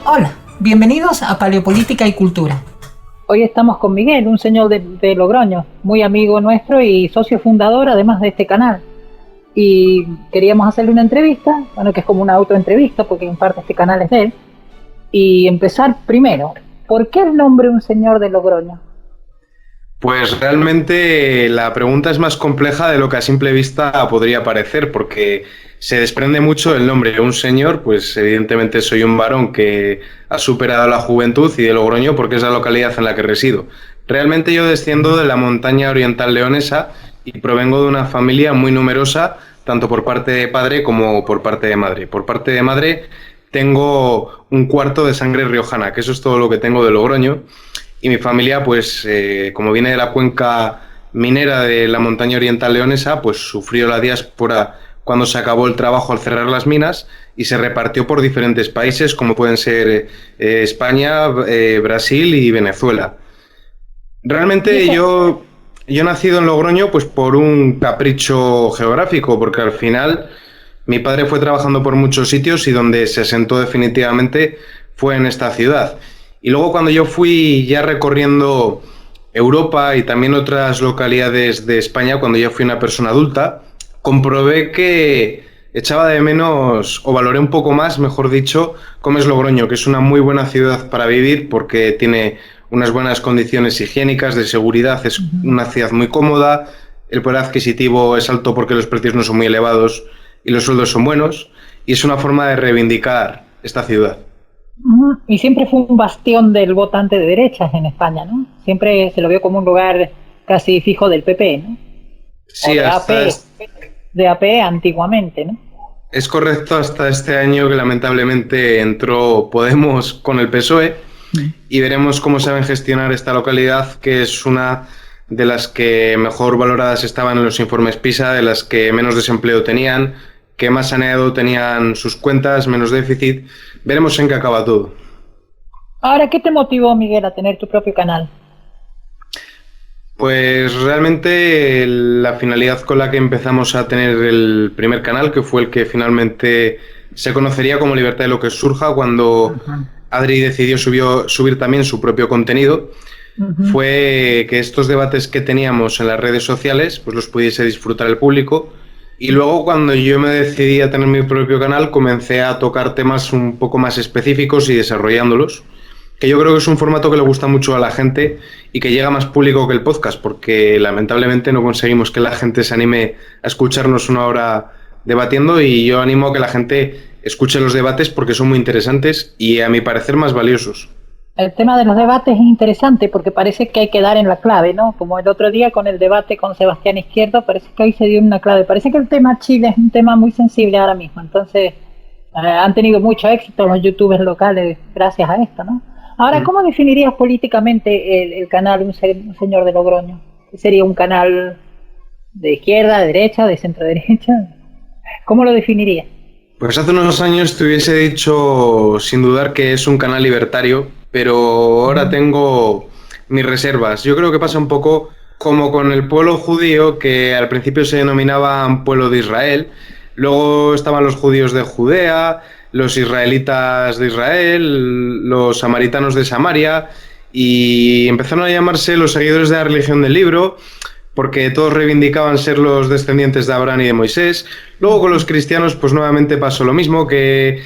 Hola, bienvenidos a Paleopolítica y Cultura. Hoy estamos con Miguel, un señor de Logroño, muy amigo nuestro y socio fundador además de este canal. Y queríamos hacerle una entrevista, bueno, que es como una autoentrevista porque en parte este canal es de él. Y empezar primero, ¿por qué el nombre Un Señor de Logroño? Pues realmente la pregunta es más compleja de lo que a simple vista podría parecer, porque se desprende mucho del nombre. Un señor, pues evidentemente soy un varón que ha superado la juventud, y de Logroño porque es la localidad en la que resido. Realmente yo desciendo de la montaña oriental leonesa y provengo de una familia muy numerosa, tanto por parte de padre como por parte de madre. Por parte de madre tengo un cuarto de sangre riojana, que eso es todo lo que tengo de Logroño. Y mi familia, pues, como viene de la cuenca minera de la montaña oriental leonesa, pues sufrió la diáspora cuando se acabó el trabajo al cerrar las minas y se repartió por diferentes países, como pueden ser España, Brasil y Venezuela. Realmente yo he nacido en Logroño pues por un capricho geográfico, porque al final mi padre fue trabajando por muchos sitios y donde se asentó definitivamente fue en esta ciudad. Y luego cuando yo fui ya recorriendo Europa y también otras localidades de España, cuando ya fui una persona adulta, comprobé que echaba de menos, o valoré un poco más, mejor dicho, cómo es Logroño, que es una muy buena ciudad para vivir porque tiene unas buenas condiciones higiénicas, de seguridad, es una ciudad muy cómoda, el poder adquisitivo es alto porque los precios no son muy elevados y los sueldos son buenos, y es una forma de reivindicar esta ciudad. Y siempre fue un bastión del votante de derechas en España, ¿no? Siempre se lo vio como un lugar casi fijo del PP, ¿no? Sí, de AP antiguamente, ¿no? Es correcto, hasta este año que lamentablemente entró Podemos con el PSOE, y veremos cómo saben gestionar esta localidad, que es una de las que mejor valoradas estaban en los informes PISA, de las que menos desempleo tenían, que más saneado tenían sus cuentas, menos déficit. Veremos en qué acaba todo. Ahora, ¿qué te motivó, Miguel, a tener tu propio canal? Pues realmente la finalidad con la que empezamos a tener el primer canal, que fue el que finalmente se conocería como Libertad de lo que surja, cuando Adri decidió subir también su propio contenido, fue que estos debates que teníamos en las redes sociales pues los pudiese disfrutar el público. Y luego, cuando yo me decidí a tener mi propio canal, comencé a tocar temas un poco más específicos y desarrollándolos, que yo creo que es un formato que le gusta mucho a la gente y que llega más público que el podcast, porque lamentablemente no conseguimos que la gente se anime a escucharnos una hora debatiendo, y yo animo a que la gente escuche los debates porque son muy interesantes y, a mi parecer, más valiosos. El tema de los debates es interesante porque parece que hay que dar en la clave, ¿no? Como el otro día con el debate con Sebastián Izquierdo, parece que ahí se dio una clave. Parece que el tema Chile es un tema muy sensible ahora mismo, entonces han tenido mucho éxito los youtubers locales gracias a esto, ¿no? Ahora, ¿cómo definirías políticamente el canal Un Señor de Logroño? ¿Sería un canal de izquierda, de derecha, de centro derecha? ¿Cómo lo definirías? Pues hace unos años te hubiese dicho sin dudar que es un canal libertario, pero ahora tengo mis reservas. Yo creo que pasa un poco como con el pueblo judío, que al principio se denominaban pueblo de Israel, luego estaban los judíos de Judea, los israelitas de Israel, los samaritanos de Samaria, y empezaron a llamarse los seguidores de la religión del libro, porque todos reivindicaban ser los descendientes de Abraham y de Moisés. Luego, con los cristianos pues nuevamente pasó lo mismo, que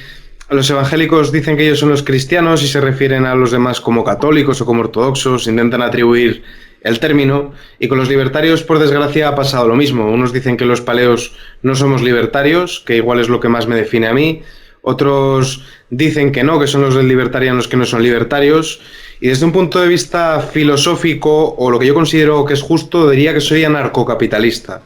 los evangélicos dicen que ellos son los cristianos y se refieren a los demás como católicos o como ortodoxos, intentan atribuir el término. Y con los libertarios, por desgracia, ha pasado lo mismo. Unos dicen que los paleos no somos libertarios, que igual es lo que más me define a mí. Otros dicen que no, que son los libertarianos que no son libertarios. Y desde un punto de vista filosófico, o lo que yo considero que es justo, diría que soy anarcocapitalista.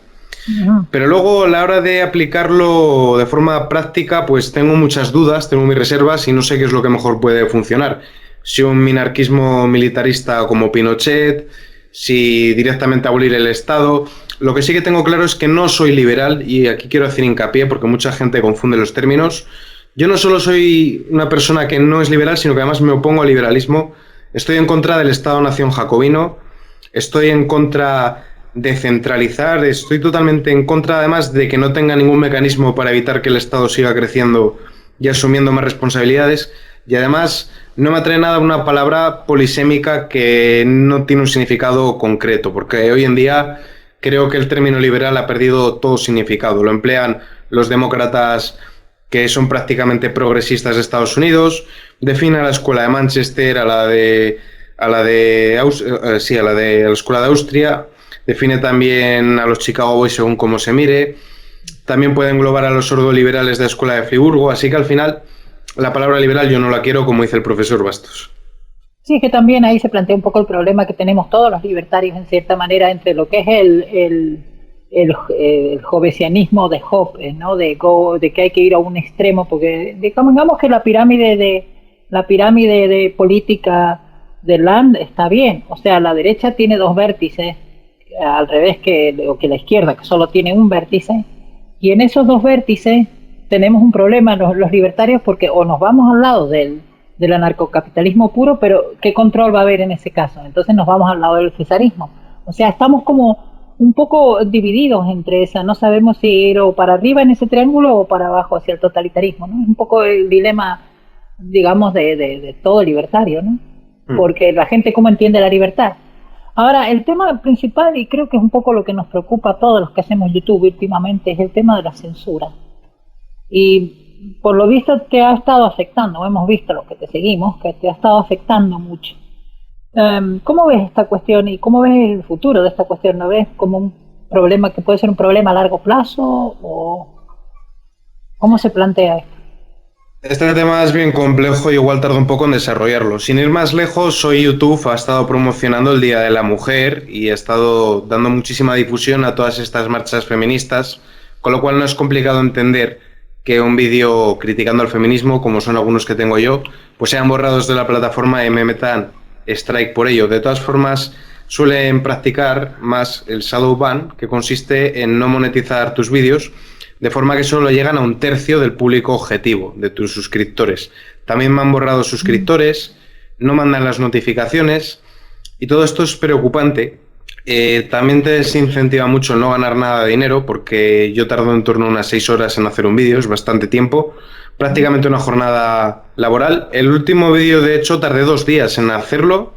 Pero luego, a la hora de aplicarlo de forma práctica, pues tengo muchas dudas, tengo mis reservas y no sé qué es lo que mejor puede funcionar. Si un minarquismo militarista como Pinochet, si directamente abolir el Estado. Lo que sí que tengo claro es que no soy liberal, y aquí quiero hacer hincapié porque mucha gente confunde los términos. Yo no solo soy una persona que no es liberal, sino que además me opongo al liberalismo. Estoy en contra del Estado-nación jacobino, estoy en contra de centralizar, estoy totalmente en contra además de que no tenga ningún mecanismo para evitar que el Estado siga creciendo y asumiendo más responsabilidades. Y además no me atrae nada una palabra polisémica que no tiene un significado concreto, porque hoy en día creo que el término liberal ha perdido todo significado. Lo emplean los demócratas que son prácticamente progresistas de Estados Unidos, define a la escuela de Manchester, a la escuela de Austria, define también a los Chicago Boys según cómo se mire, también puede englobar a los sordoliberales de la escuela de Friburgo, así que al final la palabra liberal yo no la quiero, como dice el profesor Bastos. Sí, es que también ahí se plantea un poco el problema que tenemos todos los libertarios en cierta manera entre lo que es el hobbesianismo de Hobbes, ¿no? De que hay que ir a un extremo, porque digamos que la pirámide de política de Land está bien, o sea, la derecha tiene dos vértices, al revés que la izquierda, que solo tiene un vértice, y en esos dos vértices tenemos un problema los libertarios, porque o nos vamos al lado del anarcocapitalismo puro, pero ¿qué control va a haber en ese caso? Entonces nos vamos al lado del cesarismo. O sea, estamos como un poco divididos entre esa, no sabemos si ir o para arriba en ese triángulo o para abajo hacia el totalitarismo, ¿no? Es un poco el dilema, digamos, de todo libertario, ¿no? Porque la gente cómo entiende la libertad. Ahora, el tema principal, y creo que es un poco lo que nos preocupa a todos los que hacemos YouTube últimamente, es el tema de la censura. Y por lo visto te ha estado afectando, hemos visto los que te seguimos, que te ha estado afectando mucho. ¿Cómo ves esta cuestión y cómo ves el futuro de esta cuestión? ¿Lo ves como un problema que puede ser un problema a largo plazo o cómo se plantea esto? Este tema es bien complejo y igual tarda un poco en desarrollarlo. Sin ir más lejos, hoy YouTube ha estado promocionando el Día de la Mujer y ha estado dando muchísima difusión a todas estas marchas feministas, con lo cual no es complicado entender que un vídeo criticando al feminismo, como son algunos que tengo yo, pues sean borrados de la plataforma y me metan strike por ello. De todas formas, suelen practicar más el shadow ban, que consiste en no monetizar tus vídeos, de forma que solo llegan a un tercio del público objetivo de tus suscriptores. También me han borrado suscriptores, no mandan las notificaciones, y todo esto es preocupante. También te desincentiva mucho no ganar nada de dinero, porque yo tardo en torno a unas 6 horas en hacer un vídeo, es bastante tiempo, prácticamente una jornada laboral. El último vídeo, de hecho, tardé 2 días en hacerlo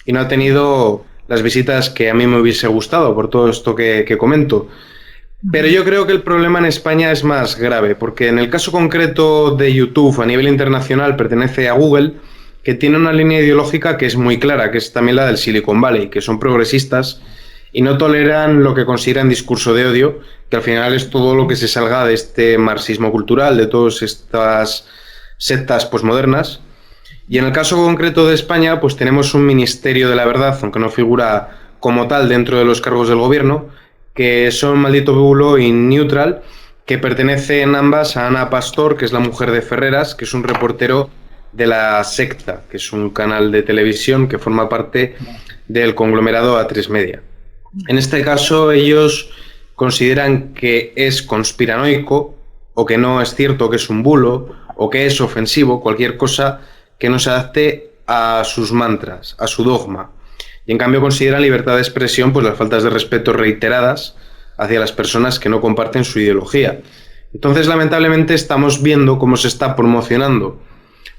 y no ha tenido las visitas que a mí me hubiese gustado por todo esto que comento. Pero yo creo que el problema en España es más grave, porque en el caso concreto de YouTube a nivel internacional pertenece a Google, que tiene una línea ideológica que es muy clara, que es también la del Silicon Valley, que son progresistas y no toleran lo que consideran discurso de odio, que al final es todo lo que se salga de este marxismo cultural, de todas estas sectas posmodernas. Y en el caso concreto de España, pues tenemos un Ministerio de la Verdad, aunque no figura como tal dentro de los cargos del gobierno, que son Maldito Bulo y Neutral, que pertenecen ambas a Ana Pastor, que es la mujer de Ferreras, que es un reportero de La Secta, que es un canal de televisión que forma parte del conglomerado A3 Media. En este caso, ellos consideran que es conspiranoico, o que no es cierto, que es un bulo, o que es ofensivo, cualquier cosa que no se adapte a sus mantras, a su dogma. Y en cambio consideran libertad de expresión pues las faltas de respeto reiteradas hacia las personas que no comparten su ideología. Entonces, lamentablemente, estamos viendo cómo se está promocionando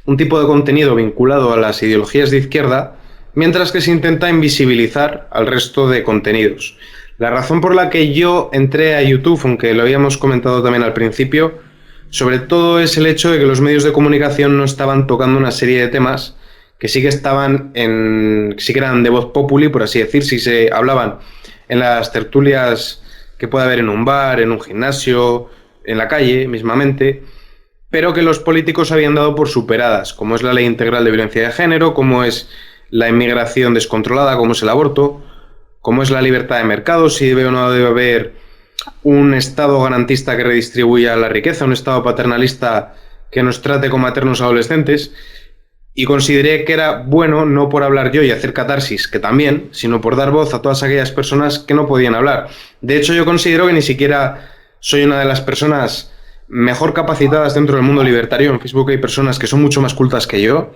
un tipo de contenido vinculado a las ideologías de izquierda, mientras que se intenta invisibilizar al resto de contenidos. La razón por la que yo entré a YouTube, aunque lo habíamos comentado también al principio, sobre todo es el hecho de que los medios de comunicación no estaban tocando una serie de temas que sí que sí que eran de voz populi, por así decir, sí se hablaban en las tertulias que puede haber en un bar, en un gimnasio, en la calle mismamente, pero que los políticos habían dado por superadas, como es la ley integral de violencia de género, como es la inmigración descontrolada, como es el aborto, como es la libertad de mercado, si debe o no debe haber un Estado garantista que redistribuya la riqueza, un Estado paternalista que nos trate como eternos adolescentes. Y consideré que era bueno, no por hablar yo y hacer catarsis, que también, sino por dar voz a todas aquellas personas que no podían hablar. De hecho, yo considero que ni siquiera soy una de las personas mejor capacitadas dentro del mundo libertario. En Facebook hay personas que son mucho más cultas que yo.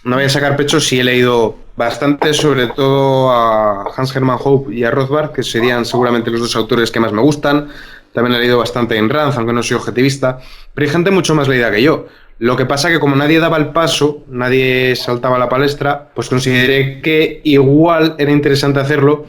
No voy a sacar pecho si he leído bastante, sobre todo a Hans Hermann Hoppe y a Rothbard, que serían seguramente los 2 autores que más me gustan. También he leído bastante en Rand, aunque no soy objetivista. Pero hay gente mucho más leída que yo. Lo que pasa que como nadie daba el paso, nadie saltaba a la palestra, pues consideré que igual era interesante hacerlo.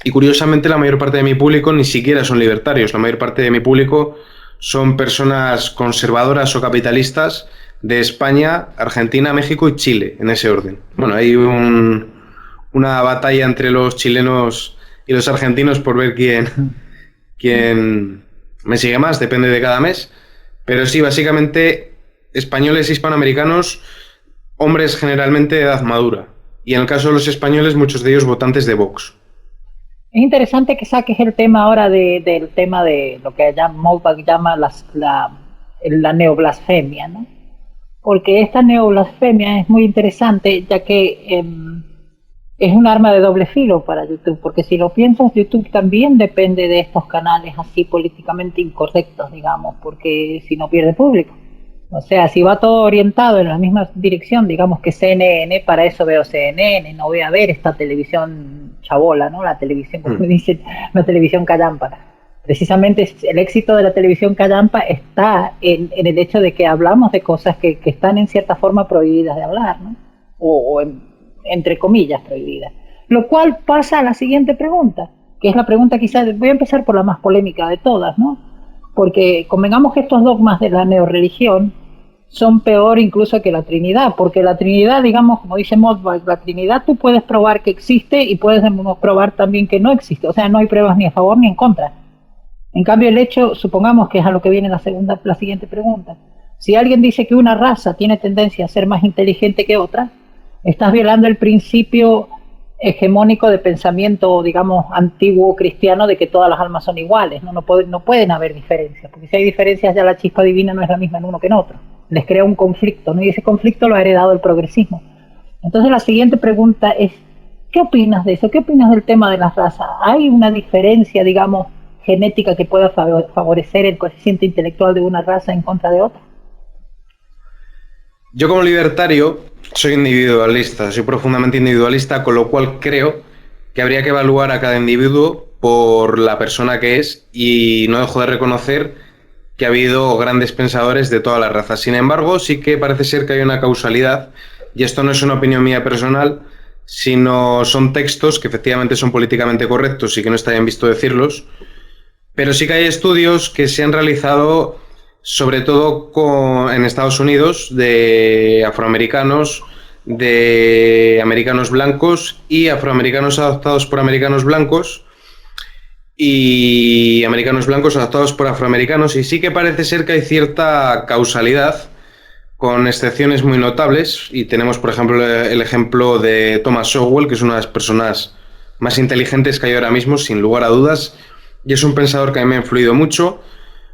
Y curiosamente la mayor parte de mi público ni siquiera son libertarios. La mayor parte de mi público son personas conservadoras o capitalistas de España, Argentina, México y Chile, en ese orden. Bueno, hay una batalla entre los chilenos y los argentinos por ver quién me sigue más, depende de cada mes. Pero sí, básicamente españoles e hispanoamericanos, hombres generalmente de edad madura. Y en el caso de los españoles, muchos de ellos votantes de Vox. Es interesante que saques el tema ahora del tema de lo que Moubak llama la neoblasfemia, ¿no? Porque esta neoblasfemia es muy interesante, ya que es un arma de doble filo para YouTube, porque si lo piensas, YouTube también depende de estos canales así políticamente incorrectos, digamos, porque si no pierde público. O sea, si va todo orientado en la misma dirección, digamos que CNN, para eso veo CNN, no voy a ver esta televisión chabola, ¿no? La televisión, como dicen, la televisión callampa. Precisamente el éxito de la televisión callampa está en el hecho de que hablamos de cosas que están en cierta forma prohibidas de hablar, ¿no? Entre comillas prohibidas. Lo cual pasa a la siguiente pregunta, que es la pregunta quizás, voy a empezar por la más polémica de todas, ¿no? Porque convengamos que estos dogmas de la neorreligión son peor incluso que la Trinidad, porque la Trinidad, digamos, como dice Moubak, la Trinidad tú puedes probar que existe y puedes probar también que no existe, o sea, no hay pruebas ni a favor ni en contra. En cambio, el hecho, supongamos que es a lo que viene la siguiente pregunta, si alguien dice que una raza tiene tendencia a ser más inteligente que otra, estás violando el principio hegemónico de pensamiento, digamos, antiguo cristiano de que todas las almas son iguales, no pueden haber diferencias, porque si hay diferencias ya la chispa divina no es la misma en uno que en otro, les crea un conflicto, ¿no? Y ese conflicto lo ha heredado el progresismo. Entonces la siguiente pregunta es, ¿qué opinas de eso? ¿Qué opinas del tema de las razas? ¿Hay una diferencia, digamos, genética que pueda favorecer el coeficiente intelectual de una raza en contra de otra? Yo como libertario soy individualista, soy profundamente individualista, con lo cual creo que habría que evaluar a cada individuo por la persona que es y no dejo de reconocer que ha habido grandes pensadores de todas las razas. Sin embargo, sí que parece ser que hay una causalidad, y esto no es una opinión mía personal, sino son textos que efectivamente son políticamente correctos y que no está bien visto decirlos, pero sí que hay estudios que se han realizado sobre todo en Estados Unidos, de afroamericanos, de americanos blancos y afroamericanos adoptados por americanos blancos y americanos blancos adoptados por afroamericanos, y sí que parece ser que hay cierta causalidad, con excepciones muy notables, y tenemos por ejemplo el ejemplo de Thomas Sowell, que es una de las personas más inteligentes que hay ahora mismo, sin lugar a dudas, y es un pensador que a mí me ha influido mucho.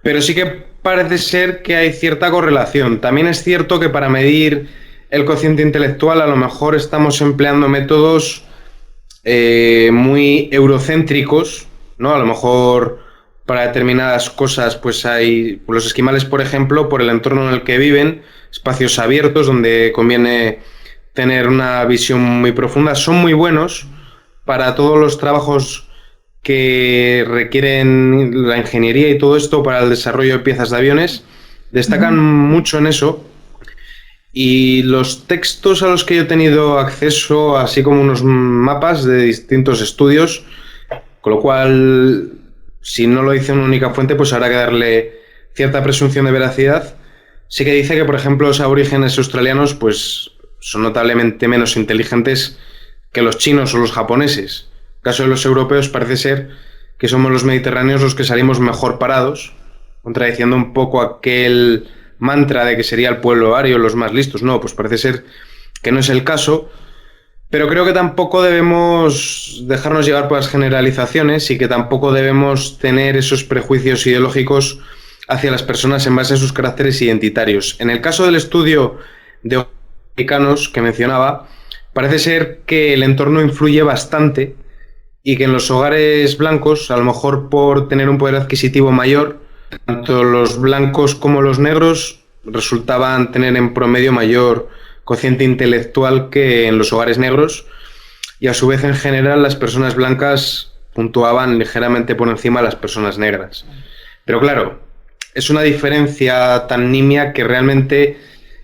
Pero sí que parece ser que hay cierta correlación. También es cierto que para medir el cociente intelectual a lo mejor estamos empleando métodos muy eurocéntricos, ¿no? A lo mejor para determinadas cosas pues hay los esquimales, por ejemplo, por el entorno en el que viven, espacios abiertos donde conviene tener una visión muy profunda, son muy buenos para todos los trabajos que requieren la ingeniería y todo esto para el desarrollo de piezas de aviones, destacan mucho en eso. Y los textos a los que yo he tenido acceso, así como unos mapas de distintos estudios, con lo cual, si no lo dice una única fuente, pues habrá que darle cierta presunción de veracidad. Sí que dice que, por ejemplo, los aborígenes australianos pues son notablemente menos inteligentes que los chinos o los japoneses. En el caso de los europeos parece ser que somos los mediterráneos los que salimos mejor parados, contradiciendo un poco aquel mantra de que sería el pueblo ario los más listos. No, pues parece ser que no es el caso, pero creo que tampoco debemos dejarnos llevar por las generalizaciones y que tampoco debemos tener esos prejuicios ideológicos hacia las personas en base a sus caracteres identitarios. En el caso del estudio de americanos que mencionaba, parece ser que el entorno influye bastante y que en los hogares blancos, a lo mejor por tener un poder adquisitivo mayor, tanto los blancos como los negros resultaban tener en promedio mayor cociente intelectual que en los hogares negros, y a su vez en general las personas blancas puntuaban ligeramente por encima de las personas negras. Pero claro, es una diferencia tan nimia que realmente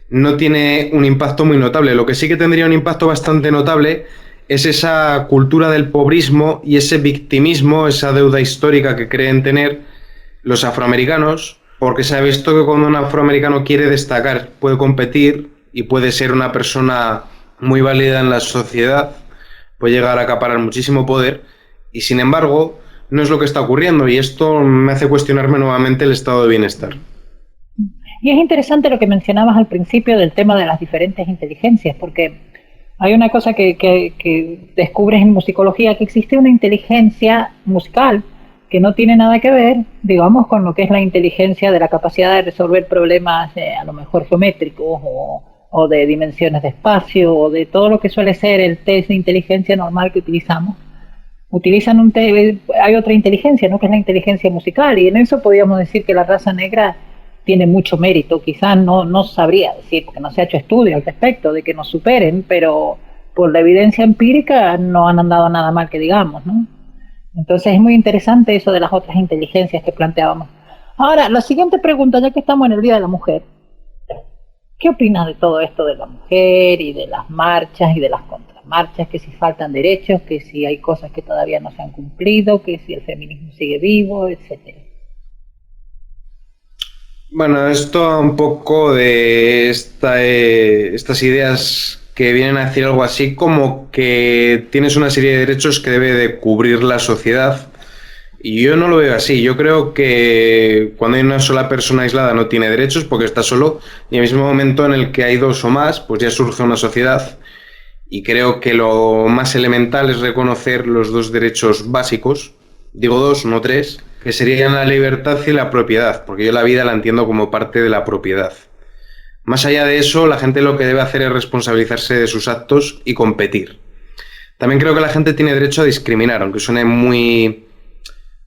no tiene un impacto muy notable. Lo que sí que tendría un impacto bastante notable es esa cultura del pobrismo y ese victimismo, esa deuda histórica que creen tener los afroamericanos, porque se ha visto que cuando un afroamericano quiere destacar, puede competir y puede ser una persona muy válida en la sociedad, puede llegar a acaparar muchísimo poder, y sin embargo no es lo que está ocurriendo, y esto me hace cuestionarme nuevamente el estado de bienestar. Y es interesante lo que mencionabas al principio del tema de las diferentes inteligencias, porque hay una cosa que descubres en musicología, que existe una inteligencia musical que no tiene nada que ver, digamos, con lo que es la inteligencia de la capacidad de resolver problemas a lo mejor geométricos o de dimensiones de espacio o de todo lo que suele ser el test de inteligencia normal que utilizamos. Hay otra inteligencia, ¿no?, que es la inteligencia musical, y en eso podríamos decir que la raza negra tiene mucho mérito. Quizás no sabría decir, porque no se ha hecho estudio al respecto, de que nos superen, pero por la evidencia empírica no han andado nada mal que digamos, ¿no? Entonces es muy interesante eso de las otras inteligencias que planteábamos. Ahora, la siguiente pregunta, ya que estamos en el Día de la Mujer, ¿qué opinas de todo esto de la mujer y de las marchas y de las contramarchas? Que si faltan derechos, que si hay cosas que todavía no se han cumplido, que si el feminismo sigue vivo, etcétera. Bueno, esto un poco de estas ideas que vienen a decir algo así como que tienes una serie de derechos que debe de cubrir la sociedad, y yo no lo veo así. Yo creo que cuando hay una sola persona aislada no tiene derechos porque está solo, y en el mismo momento en el que hay dos o más, pues ya surge una sociedad, y creo que lo más elemental es reconocer los dos derechos básicos, digo dos, no tres, que serían la libertad y la propiedad, porque yo la vida la entiendo como parte de la propiedad. Más allá de eso, la gente lo que debe hacer es responsabilizarse de sus actos y competir. También creo que la gente tiene derecho a discriminar, aunque suene muy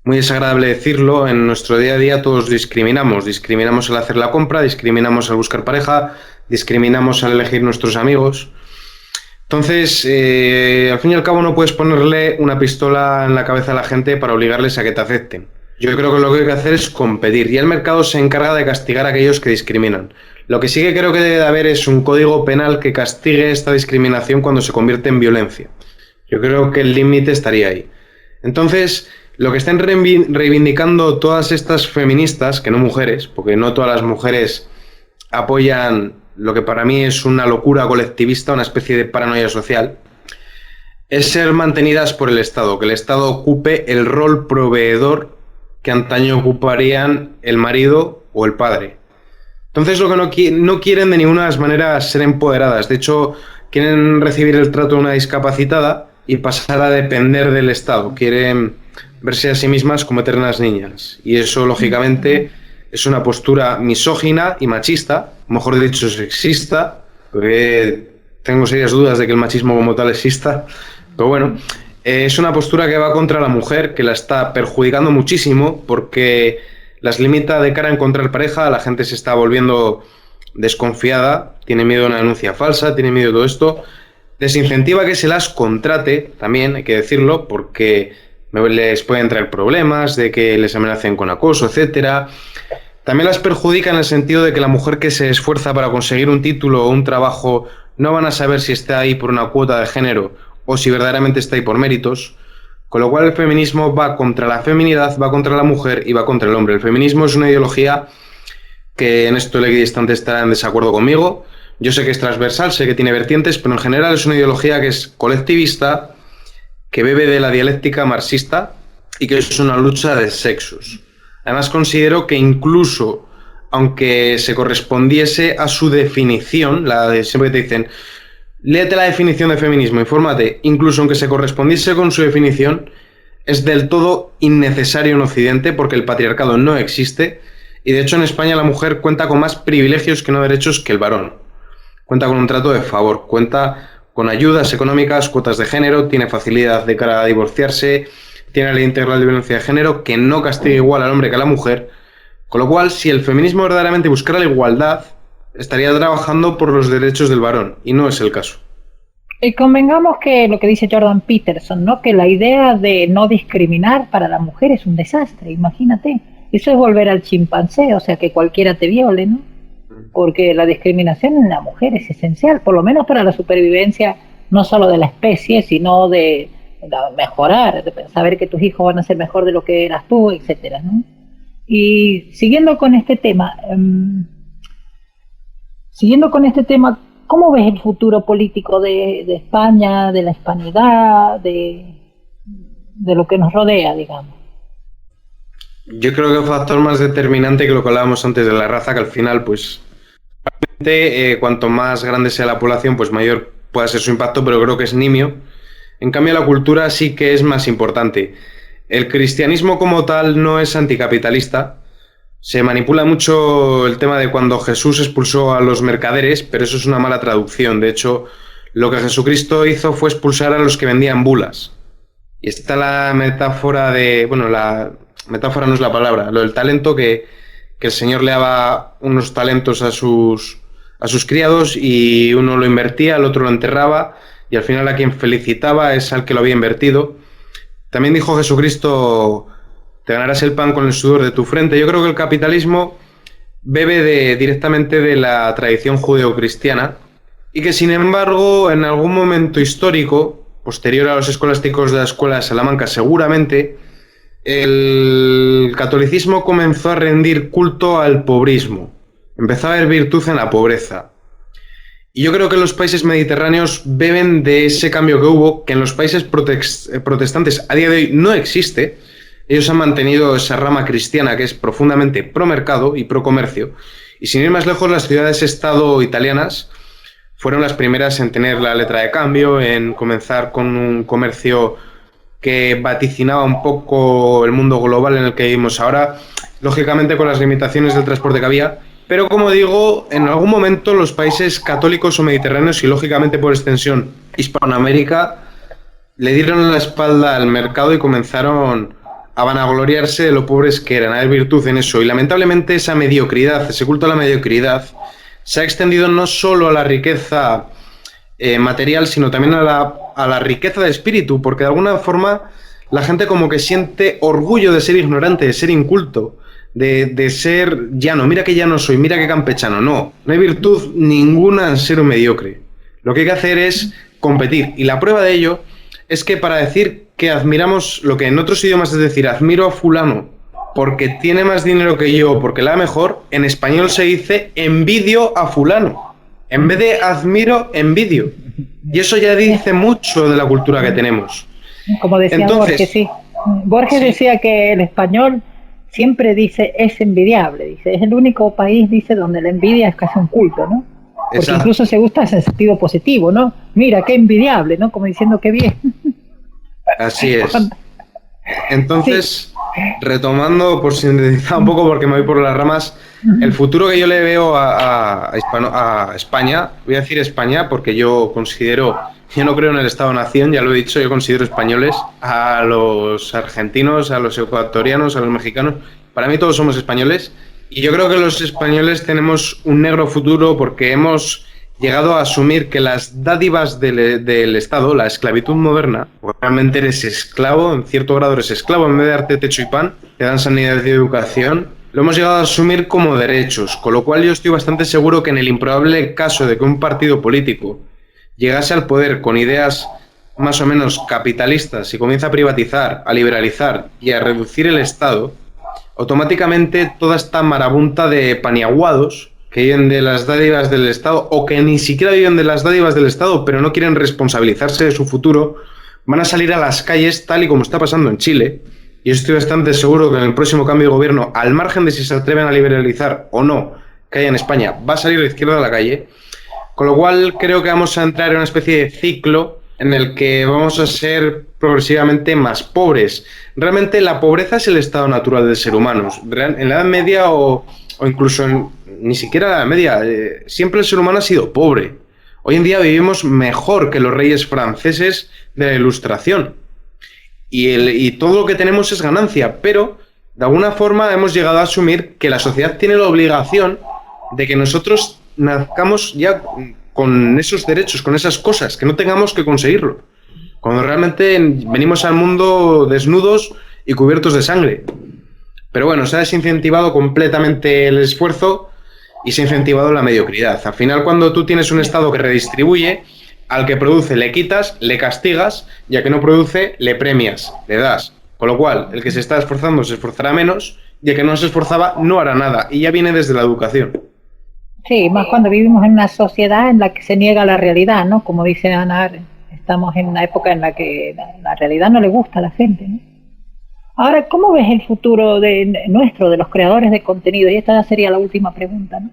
desagradable decirlo. En nuestro día a día todos discriminamos. Discriminamos al hacer la compra, discriminamos al buscar pareja, discriminamos al elegir nuestros amigos. Entonces, al fin y al cabo no puedes ponerle una pistola en la cabeza a la gente para obligarles a que te acepten. Yo creo que lo que hay que hacer es competir, y el mercado se encarga de castigar a aquellos que discriminan. Lo que sí que creo que debe de haber es un código penal que castigue esta discriminación cuando se convierte en violencia. Yo creo que el límite estaría ahí. Entonces, lo que están reivindicando todas estas feministas, que no mujeres, porque no todas las mujeres apoyan lo que para mí es una locura colectivista, una especie de paranoia social, es ser mantenidas por el Estado, que el Estado ocupe el rol proveedor que antaño ocuparían el marido o el padre. Entonces lo que no quieren de ninguna de las maneras ser empoderadas. De hecho, quieren recibir el trato de una discapacitada y pasar a depender del Estado. Quieren verse a sí mismas como eternas niñas. Y eso, lógicamente, es una postura misógina y machista, mejor dicho, sexista, porque tengo serias dudas de que el machismo como tal exista. Pero bueno, es una postura que va contra la mujer, que la está perjudicando muchísimo, porque las limita de cara a encontrar pareja. La gente se está volviendo desconfiada, tiene miedo a una denuncia falsa, tiene miedo a todo esto. Desincentiva que se las contrate, también hay que decirlo, porque les pueden traer problemas, de que les amenacen con acoso, etcétera. También las perjudica en el sentido de que la mujer que se esfuerza para conseguir un título o un trabajo no van a saber si está ahí por una cuota de género o si verdaderamente está ahí por méritos. Con lo cual el feminismo va contra la feminidad, va contra la mujer y va contra el hombre. El feminismo es una ideología que en esto el equidistante estará en desacuerdo conmigo. Yo sé que es transversal, sé que tiene vertientes, pero en general es una ideología que es colectivista, que bebe de la dialéctica marxista y que es una lucha de sexos. Además considero que incluso, aunque se correspondiese a su definición, siempre te dicen, léete la definición de feminismo, infórmate, incluso aunque se correspondiese con su definición, es del todo innecesario en Occidente porque el patriarcado no existe, y de hecho en España la mujer cuenta con más privilegios que no derechos que el varón. Cuenta con un trato de favor, cuenta con ayudas económicas, cuotas de género, tiene facilidad de cara a divorciarse, tiene la ley integral de violencia de género que no castiga igual al hombre que a la mujer, con lo cual si el feminismo verdaderamente buscara la igualdad, estaría trabajando por los derechos del varón, y no es el caso. Y convengamos que lo que dice Jordan Peterson, ¿no?, que la idea de no discriminar para la mujer es un desastre, imagínate. Eso es volver al chimpancé, o sea, que cualquiera te viole, ¿no? porque la discriminación en la mujer es esencial, por lo menos para la supervivencia no solo de la especie, sino de mejorar, de saber que tus hijos van a ser mejor de lo que eras tú, etcétera, ¿no? Y siguiendo con este tema, ¿cómo ves el futuro político de España, de la hispanidad, de lo que nos rodea, digamos? Yo creo que el factor más determinante que lo que hablábamos antes de la raza, que al final, pues, cuanto más grande sea la población, pues mayor pueda ser su impacto, pero creo que es nimio. En cambio, la cultura sí que es más importante. El cristianismo como tal no es anticapitalista. Se manipula mucho el tema de cuando Jesús expulsó a los mercaderes, pero eso es una mala traducción. De hecho, lo que Jesucristo hizo fue expulsar a los que vendían bulas. Y está la metáfora de... Bueno, la metáfora no es la palabra, lo del talento, que el Señor le daba unos talentos a sus criados y uno lo invertía, el otro lo enterraba y al final a quien felicitaba es al que lo había invertido. También dijo Jesucristo, te ganarás el pan con el sudor de tu frente. Yo creo que el capitalismo bebe directamente de la tradición judeocristiana y que sin embargo en algún momento histórico, posterior a los escolásticos de la Escuela de Salamanca seguramente, el catolicismo comenzó a rendir culto al pobrismo. Empezó a haber virtud en la pobreza. Y yo creo que los países mediterráneos beben de ese cambio que hubo, que en los países protestantes a día de hoy no existe. Ellos han mantenido esa rama cristiana que es profundamente pro mercado y pro comercio. Y sin ir más lejos, las ciudades-estado italianas fueron las primeras en tener la letra de cambio, en comenzar con un comercio que vaticinaba un poco el mundo global en el que vivimos ahora, lógicamente con las limitaciones del transporte que había. Pero como digo, en algún momento los países católicos o mediterráneos y lógicamente por extensión Hispanoamérica le dieron la espalda al mercado y comenzaron a vanagloriarse de lo pobres que eran, a ver virtud en eso. Y lamentablemente esa mediocridad, ese culto a la mediocridad, se ha extendido no solo a la riqueza material, sino también a la riqueza de espíritu, porque de alguna forma la gente como que siente orgullo de ser ignorante, de ser inculto, de ser llano. Mira que llano soy, mira que campechano. No hay virtud ninguna en ser un mediocre. Lo que hay que hacer es competir. Y la prueba de ello es que para decir que admiramos, lo que en otros idiomas es decir, admiro a fulano porque tiene más dinero que yo, porque la mejor, en español se dice envidio a fulano. En vez de admiro, envidio. Y eso ya dice mucho de la cultura que tenemos. Como decía Borges, sí. Borges decía que el español siempre dice es envidiable, dice, es el único país, dice, donde la envidia es casi un culto, ¿no? Porque exacto, incluso se gusta en sentido positivo, ¿no? Mira, qué envidiable, ¿no? Como diciendo qué bien. Así es. Entonces, sí, retomando, por sintetizar un poco, porque me voy por las ramas, el futuro que yo le veo a España, voy a decir España porque yo no creo en el Estado-Nación, ya lo he dicho, yo considero españoles a los argentinos, a los ecuatorianos, a los mexicanos. Para mí todos somos españoles y yo creo que los españoles tenemos un negro futuro porque hemos llegado a asumir que las dádivas del Estado, la esclavitud moderna, realmente eres esclavo, en cierto grado eres esclavo, en vez de darte techo y pan, te dan sanidad y educación, lo hemos llegado a asumir como derechos, con lo cual yo estoy bastante seguro que en el improbable caso de que un partido político llegase al poder con ideas más o menos capitalistas y comienza a privatizar, a liberalizar y a reducir el Estado, automáticamente toda esta marabunta de paniaguados que viven de las dádivas del Estado o que ni siquiera viven de las dádivas del Estado pero no quieren responsabilizarse de su futuro, van a salir a las calles tal y como está pasando en Chile. Y estoy bastante seguro que en el próximo cambio de gobierno, al margen de si se atreven a liberalizar o no que haya en España, va a salir la izquierda a la calle. Con lo cual creo que vamos a entrar en una especie de ciclo en el que vamos a ser progresivamente más pobres. Realmente la pobreza es el estado natural del ser humano. En la Edad Media o incluso ni siquiera en la Edad Media, siempre el ser humano ha sido pobre. Hoy en día vivimos mejor que los reyes franceses de la Ilustración. Y todo lo que tenemos es ganancia, pero de alguna forma hemos llegado a asumir que la sociedad tiene la obligación de que nosotros nazcamos ya con esos derechos, con esas cosas, que no tengamos que conseguirlo, cuando realmente venimos al mundo desnudos y cubiertos de sangre. Pero bueno, se ha desincentivado completamente el esfuerzo y se ha incentivado la mediocridad. Al final, cuando tú tienes un Estado que redistribuye, al que produce le quitas, le castigas, y al que no produce le premias, le das. Con lo cual, el que se está esforzando se esforzará menos, y el que no se esforzaba no hará nada. Y ya viene desde la educación. Sí, más cuando vivimos en una sociedad en la que se niega la realidad, ¿no? Como dice Ana Arendt, estamos en una época en la que la realidad no le gusta a la gente, ¿no? Ahora, ¿cómo ves el futuro de los creadores de contenido? Y esta ya sería la última pregunta, ¿no?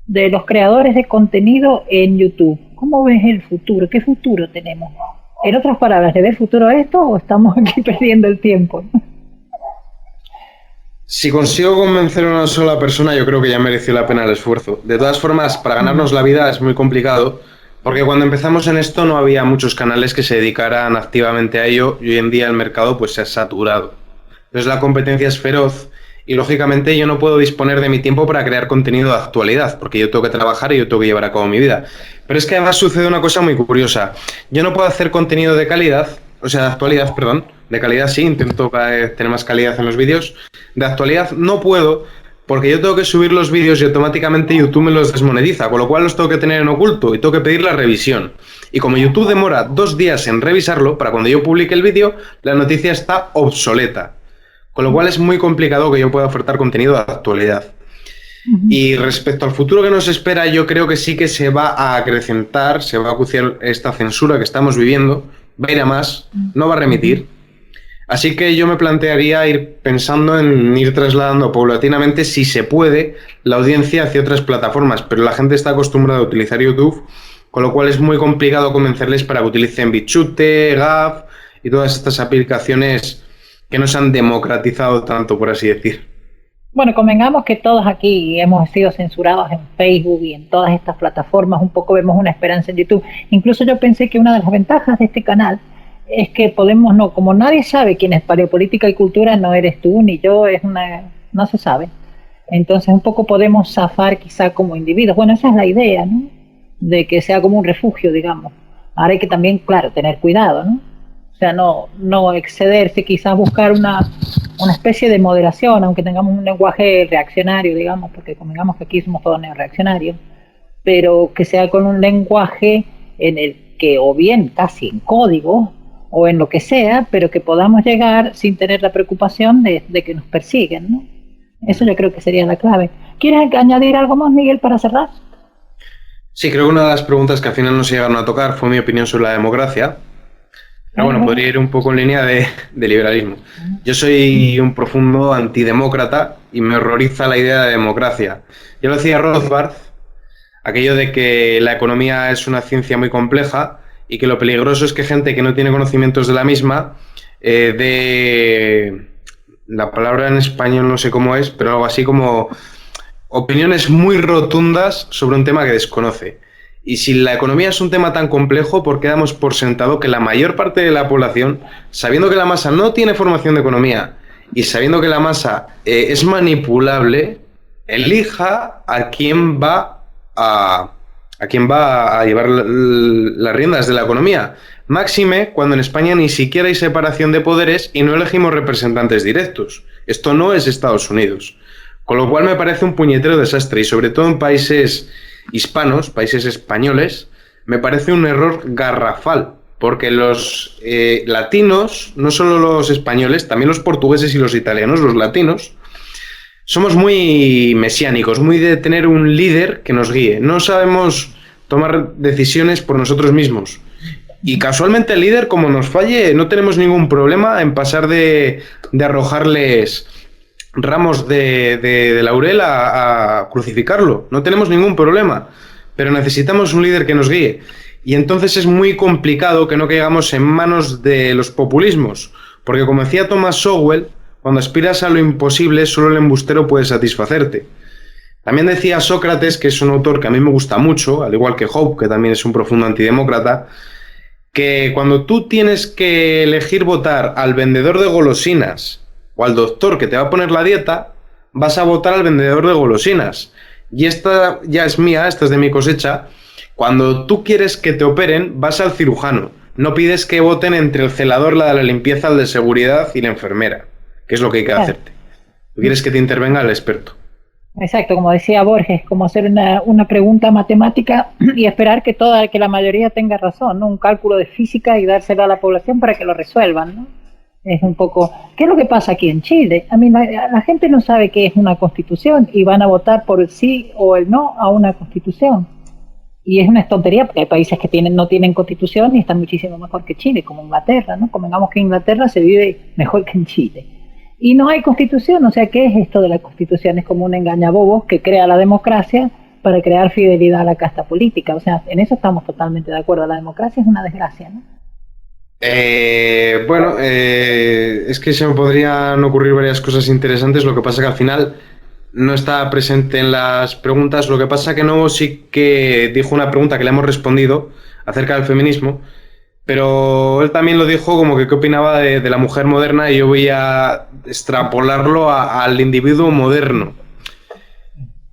De los creadores de contenido en YouTube. ¿Cómo ves el futuro? ¿Qué futuro tenemos? En otras palabras, ¿le ves futuro a esto o estamos aquí perdiendo el tiempo? Si consigo convencer a una sola persona, yo creo que ya mereció la pena el esfuerzo. De todas formas, para ganarnos la vida es muy complicado, porque cuando empezamos en esto no había muchos canales que se dedicaran activamente a ello, y hoy en día el mercado pues se ha saturado. Entonces la competencia es feroz y lógicamente yo no puedo disponer de mi tiempo para crear contenido de actualidad, porque yo tengo que trabajar y yo tengo que llevar a cabo mi vida. Pero es que además sucede una cosa muy curiosa. Yo no puedo hacer contenido de calidad, o sea, de actualidad, perdón. De calidad sí, intento cada vez tener más calidad en los vídeos. De actualidad no puedo, porque yo tengo que subir los vídeos y automáticamente YouTube me los desmonetiza, con lo cual los tengo que tener en oculto y tengo que pedir la revisión. Y como YouTube demora 2 días en revisarlo, para cuando yo publique el vídeo, la noticia está obsoleta. Con lo cual es muy complicado que yo pueda ofertar contenido de actualidad. Y respecto al futuro que nos espera, yo creo que sí que se va a acrecentar, se va a acuciar esta censura que estamos viviendo, va a ir a más, no va a remitir. Así que yo me plantearía ir pensando en ir trasladando paulatinamente, si se puede, la audiencia hacia otras plataformas, pero la gente está acostumbrada a utilizar YouTube, con lo cual es muy complicado convencerles para que utilicen BitChute, Gab y todas estas aplicaciones que no se han democratizado tanto, por así decir. Bueno, convengamos que todos aquí hemos sido censurados en Facebook y en todas estas plataformas, un poco vemos una esperanza en YouTube. Incluso yo pensé que una de las ventajas de este canal es que podemos, no, como nadie sabe quién es Paleopolítica y Cultura, no eres tú ni yo, no se sabe. Entonces un poco podemos zafar quizá como individuos. Bueno, esa es la idea, ¿no? De que sea como un refugio, digamos. Ahora hay que también, claro, tener cuidado, ¿no? O sea, no excederse, quizás buscar una especie de moderación, aunque tengamos un lenguaje reaccionario, digamos, porque convengamos que aquí somos todos neorreaccionarios, pero que sea con un lenguaje en el que, o bien casi en código, o en lo que sea, pero que podamos llegar sin tener la preocupación de que nos persiguen, ¿no? Eso yo creo que sería la clave. ¿Quieres añadir algo más, Miguel, para cerrar? Sí, creo que una de las preguntas que al final no se llegaron a tocar fue mi opinión sobre la democracia. Pero bueno, podría ir un poco en línea de liberalismo. Yo soy un profundo antidemócrata y me horroriza la idea de democracia. Ya lo decía Rothbard, aquello de que la economía es una ciencia muy compleja y que lo peligroso es que gente que no tiene conocimientos de la misma la palabra en español no sé cómo es, pero algo así como opiniones muy rotundas sobre un tema que desconoce. Y si la economía es un tema tan complejo, ¿por qué damos por sentado que la mayor parte de la población, sabiendo que la masa no tiene formación de economía y sabiendo que la masa es manipulable, elija a quién va a llevar las riendas de la economía? Máxime cuando en España ni siquiera hay separación de poderes y no elegimos representantes directos. Esto no es Estados Unidos. Con lo cual me parece un puñetero desastre, y sobre todo en países hispanos, países españoles, me parece un error garrafal, porque los latinos, no solo los españoles, también los portugueses y los italianos, los latinos, somos muy mesiánicos, muy de tener un líder que nos guíe. No sabemos tomar decisiones por nosotros mismos. Y casualmente el líder, como nos falle, no tenemos ningún problema en pasar de arrojarles ramos de laurel a crucificarlo. No tenemos ningún problema, pero necesitamos un líder que nos guíe. Y entonces es muy complicado que no caigamos en manos de los populismos, porque como decía Thomas Sowell, cuando aspiras a lo imposible, solo el embustero puede satisfacerte. También decía Sócrates, que es un autor que a mí me gusta mucho, al igual que Hobbes, que también es un profundo antidemócrata, que cuando tú tienes que elegir votar al vendedor de golosinas o al doctor que te va a poner la dieta, vas a votar al vendedor de golosinas. Y esta ya es mía, esta es de mi cosecha. Cuando tú quieres que te operen, vas al cirujano. No pides que voten entre el celador, la de la limpieza, el de seguridad y la enfermera, que es lo que hay que hacerte. Tú quieres que te intervenga el experto. Exacto, como decía Borges, como hacer una pregunta matemática y esperar que la mayoría tenga razón, ¿no? Un cálculo de física y dárselo a la población para que lo resuelvan, ¿no? Es un poco, ¿qué es lo que pasa aquí en Chile? A mí la gente no sabe qué es una constitución y van a votar por el sí o el no a una constitución. Y es una tontería porque hay países que no tienen constitución y están muchísimo mejor que Chile, como Inglaterra, ¿no? Convengamos que en Inglaterra se vive mejor que en Chile. Y no hay constitución, o sea, ¿qué es esto de la constitución? Es como un engañabobos que crea la democracia para crear fidelidad a la casta política. O sea, en eso estamos totalmente de acuerdo. La democracia es una desgracia, ¿no? Es que se me podrían ocurrir varias cosas interesantes, lo que pasa que al final no está presente en las preguntas. Lo que pasa que no, sí que dijo una pregunta que le hemos respondido acerca del feminismo, pero él también lo dijo como que qué opinaba de la mujer moderna, y yo voy a extrapolarlo al individuo moderno.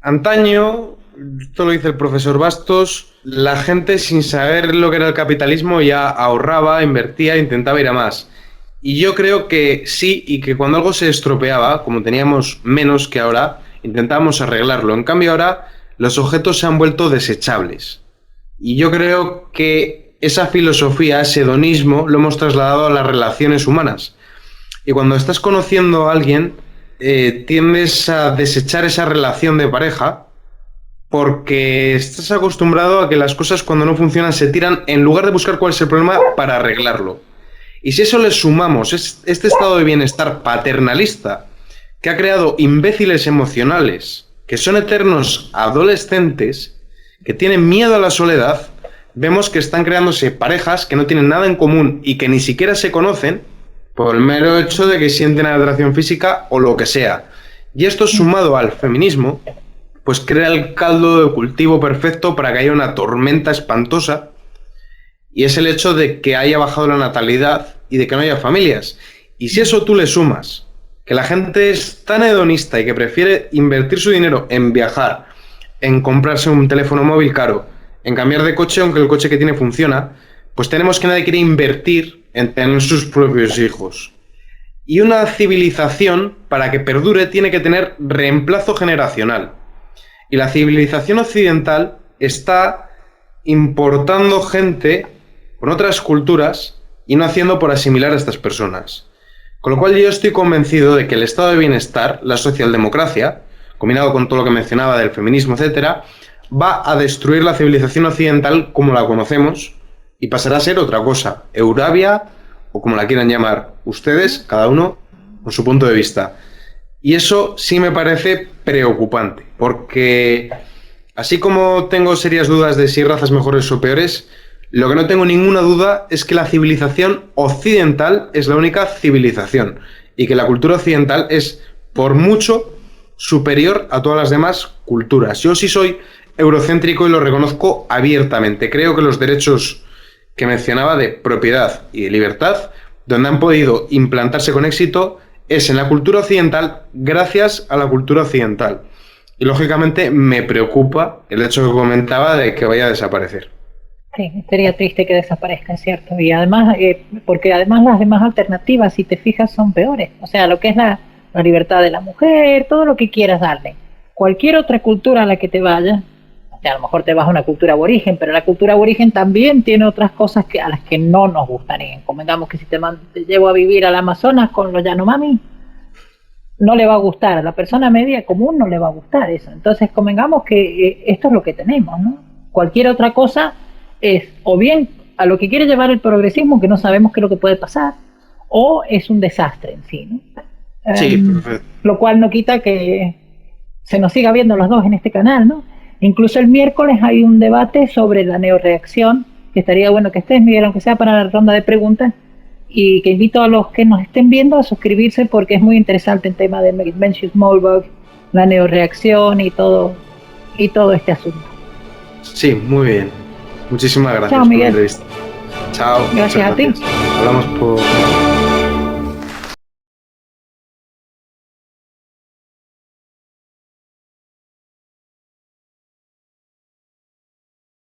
Antaño, esto lo dice el profesor Bastos, la gente sin saber lo que era el capitalismo ya ahorraba, invertía, intentaba ir a más. Y yo creo que sí, y que cuando algo se estropeaba, como teníamos menos que ahora, intentábamos arreglarlo. En cambio ahora los objetos se han vuelto desechables. Y yo creo que esa filosofía, ese hedonismo, lo hemos trasladado a las relaciones humanas. Y cuando estás conociendo a alguien, tiendes a desechar esa relación de pareja porque estás acostumbrado a que las cosas cuando no funcionan se tiran en lugar de buscar cuál es el problema para arreglarlo. Y si eso le sumamos este estado de bienestar paternalista que ha creado imbéciles emocionales, que son eternos adolescentes, que tienen miedo a la soledad, vemos que están creándose parejas que no tienen nada en común y que ni siquiera se conocen por el mero hecho de que sienten atracción física o lo que sea. Y esto sumado al feminismo, pues crea el caldo de cultivo perfecto para que haya una tormenta espantosa, y es el hecho de que haya bajado la natalidad y de que no haya familias. Y si eso tú le sumas que la gente es tan hedonista y que prefiere invertir su dinero en viajar, en comprarse un teléfono móvil caro, en cambiar de coche aunque el coche que tiene funciona, pues tenemos que nadie quiere invertir en tener sus propios hijos. Y una civilización, para que perdure, tiene que tener reemplazo generacional. Y la civilización occidental está importando gente con otras culturas y no haciendo por asimilar a estas personas. Con lo cual yo estoy convencido de que el estado de bienestar, la socialdemocracia, combinado con todo lo que mencionaba del feminismo, etcétera, va a destruir la civilización occidental como la conocemos y pasará a ser otra cosa, Eurabia o como la quieran llamar ustedes, cada uno con su punto de vista. Y eso sí me parece preocupante, porque así como tengo serias dudas de si hay razas mejores o peores, lo que no tengo ninguna duda es que la civilización occidental es la única civilización y que la cultura occidental es por mucho superior a todas las demás culturas. Yo sí soy eurocéntrico y lo reconozco abiertamente. Creo que los derechos que mencionaba de propiedad y de libertad, donde han podido implantarse con éxito, es en la cultura occidental, gracias a la cultura occidental. Y lógicamente me preocupa el hecho que comentaba de que vaya a desaparecer. Sí, sería triste que desaparezca, es cierto. Y además, porque además las demás alternativas, si te fijas, son peores. O sea, lo que es la libertad de la mujer, todo lo que quieras darle. Cualquier otra cultura a la que te vayas, o sea, a lo mejor te vas a una cultura aborigen, pero la cultura aborigen también tiene otras cosas a las que no nos gustarían. Convengamos que si te llevo a vivir al Amazonas con los Yanomami, no le va a gustar. A la persona media común no le va a gustar eso. Entonces, convengamos que esto es lo que tenemos, ¿no? Cualquier otra cosa es o bien a lo que quiere llevar el progresismo, que no sabemos qué es lo que puede pasar, o es un desastre en sí, ¿no? Sí, perfecto. Lo cual no quita que se nos siga viendo los dos en este canal, ¿no? Incluso el miércoles hay un debate sobre la neoreacción, que estaría bueno que estés, Miguel, aunque sea para la ronda de preguntas, y que invito a los que nos estén viendo a suscribirse porque es muy interesante el tema de Mencius Mollberg, la neoreacción y todo este asunto. Sí, muy bien. Muchísimas gracias. Chao, por Miguel. la entrevista. Chao. Gracias a ti. Hablamos por...